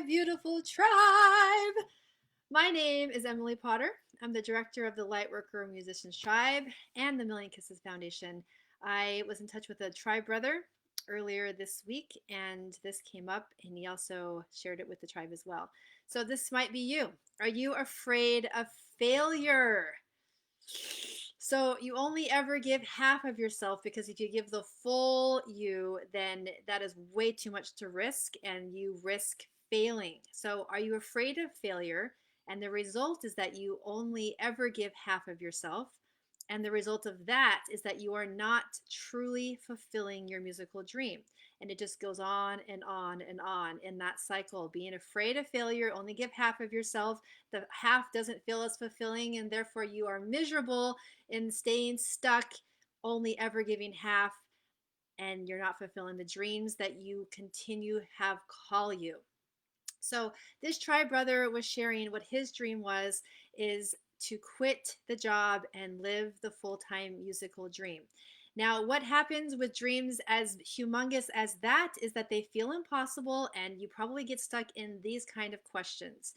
beautiful tribe. My name is Emily Potter. I'm the director of the Lightworker Musicians Tribe and the Million Kisses Foundation. I was in touch with a tribe brother earlier this week, and this came up, and he also shared it with the tribe as well. So, this might be you. Are you afraid of failure? So you only ever give half of yourself, because if you give the full you, then that is way too much to risk and you risk failing. So are you afraid of failure? And the result is that you only ever give half of yourself. And the result of that is that you are not truly fulfilling your musical dream. And it just goes on and on and on in that cycle. Being afraid of failure, only give half of yourself. The half doesn't feel as fulfilling, and therefore you are miserable in staying stuck, only ever giving half, and you're not fulfilling the dreams that you continue have call you. So this tribe brother was sharing what his dream was, is to quit the job and live the full-time musical dream. Now, what happens with dreams as humongous as that is that they feel impossible, and you probably get stuck in these kind of questions.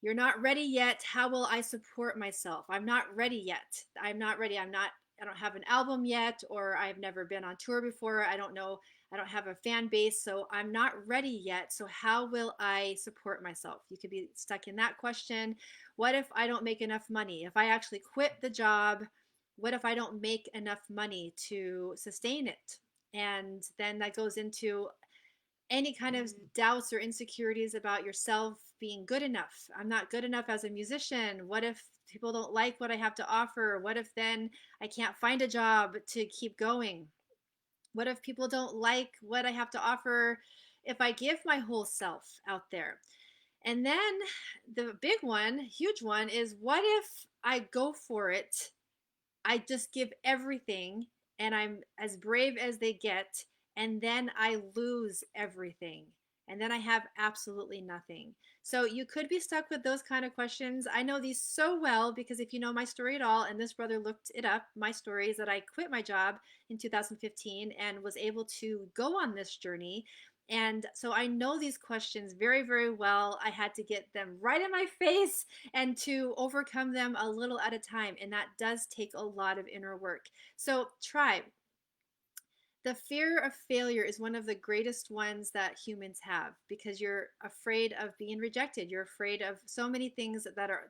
You're not ready yet. How will I support myself? I'm not ready yet. I'm not ready. I don't have an album yet, or I've never been on tour before. I don't know. I don't have a fan base, so I'm not ready yet. So how will I support myself? You could be stuck in that question. What if I don't make enough money? If I actually quit the job, what if I don't make enough money to sustain it? And then that goes into any kind of doubts or insecurities about yourself being good enough. I'm not good enough as a musician. What if people don't like what I have to offer? What if then I can't find a job to keep going? What if people don't like what I have to offer if I give my whole self out there? And then the big one, huge one, is what if I go for it, I just give everything, and I'm as brave as they get, and then I lose everything. And then I have absolutely nothing. So you could be stuck with those kind of questions. I know these so well because if you know my story at all, and this brother looked it up, my story is that I quit my job in 2015 and was able to go on this journey. And so I know these questions very, very well. I had to get them right in my face and to overcome them a little at a time. And that does take a lot of inner work. So, tribe, the fear of failure is one of the greatest ones that humans have, because you're afraid of being rejected. You're afraid of so many things that are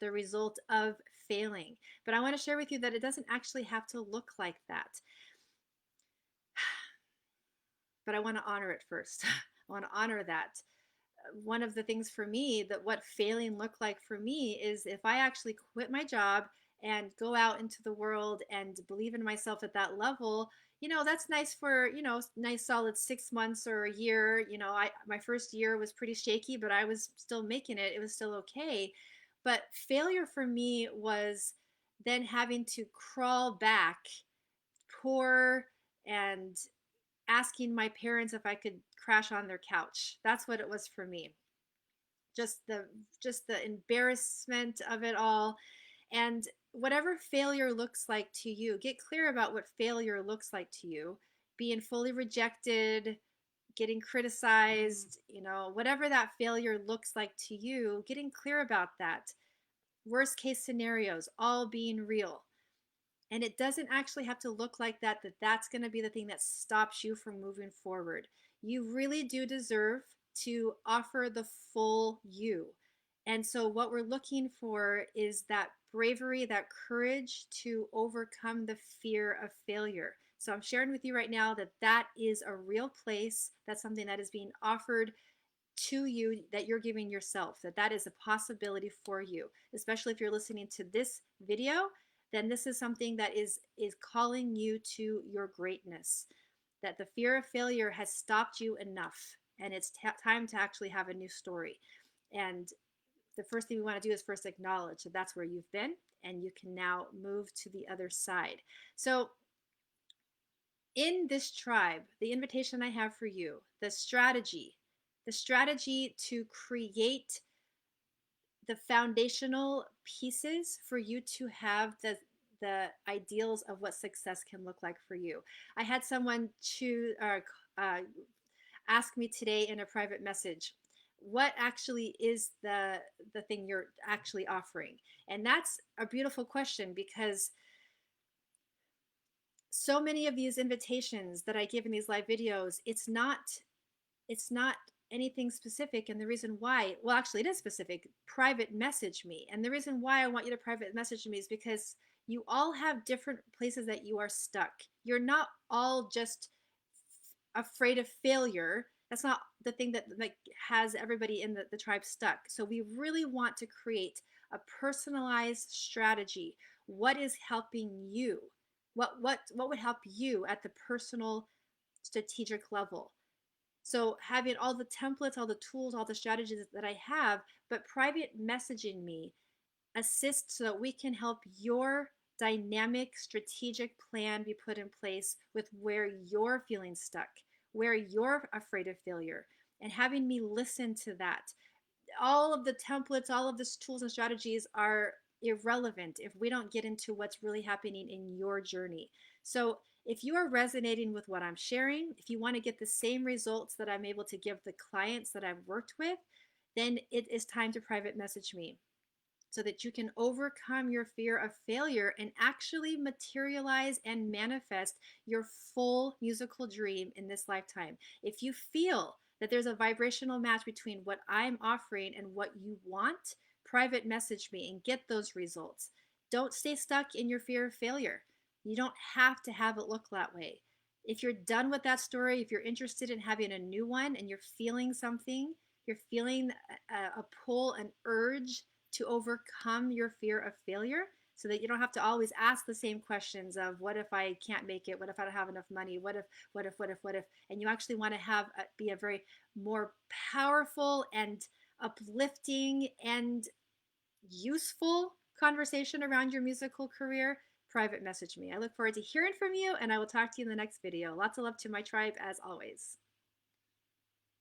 the result of failing. But I want to share with you that it doesn't actually have to look like that. But I want to honor it first. I want to honor that. One of the things for me, that what failing looked like for me, is if I actually quit my job and go out into the world and believe in myself at that level. That's nice for, nice solid 6 months or a year. My first year was pretty shaky, but I was still making it. It was still okay. But failure for me was then having to crawl back, poor, and asking my parents if I could crash on their couch. That's what it was for me. Just the embarrassment of it all. And whatever failure looks like to you, get clear about what failure looks like to you. Being fully rejected, getting criticized, whatever that failure looks like to you, getting clear about that. Worst case scenarios, all being real. And it doesn't actually have to look like that's going to be the thing that stops you from moving forward. You really do deserve to offer the full you. And so what we're looking for is that bravery, that courage to overcome the fear of failure. So I'm sharing with you right now that that is a real place. That's something that is being offered to you, that you're giving yourself, that is a possibility for you. Especially if you're listening to this video, then this is something that is calling you to your greatness. That the fear of failure has stopped you enough, and it's time to actually have a new story. And the first thing we want to do is first acknowledge that that's where you've been, and you can now move to the other side. So in this tribe, the invitation I have for you, the strategy to create the foundational pieces for you to have the ideals of what success can look like for you. I had someone ask me today in a private message, what actually is the thing you're actually offering? And that's a beautiful question, because so many of these invitations that I give in these live videos, it's not anything specific. And the reason why, well, actually it is specific: private message me. And the reason why I want you to private message me is because you all have different places that you are stuck. You're not all just afraid of failure. That's not the thing that like has everybody in the tribe stuck. So we really want to create a personalized strategy. What is helping you? What would help you at the personal strategic level? So having all the templates, all the tools, all the strategies that I have, but private messaging me assists so that we can help your dynamic strategic plan be put in place with where you're feeling stuck, where you're afraid of failure, and having me listen to that. All of the templates, all of the tools and strategies are irrelevant if we don't get into what's really happening in your journey. So if you are resonating with what I'm sharing, if you want to get the same results that I'm able to give the clients that I've worked with, then it is time to private message me so that you can overcome your fear of failure and actually materialize and manifest your full musical dream in this lifetime. If you feel that there's a vibrational match between what I'm offering and what you want, private message me and get those results. Don't stay stuck in your fear of failure. You don't have to have it look that way. If you're done with that story, if you're interested in having a new one and you're feeling something, you're feeling a pull, an urge to overcome your fear of failure, so that you don't have to always ask the same questions of what if I can't make it, what if I don't have enough money, what if, and you actually want to have be a very more powerful and uplifting and useful conversation around your musical career. Private message me. I look forward to hearing from you, and I will talk to you in the next video. Lots of love to my tribe as always.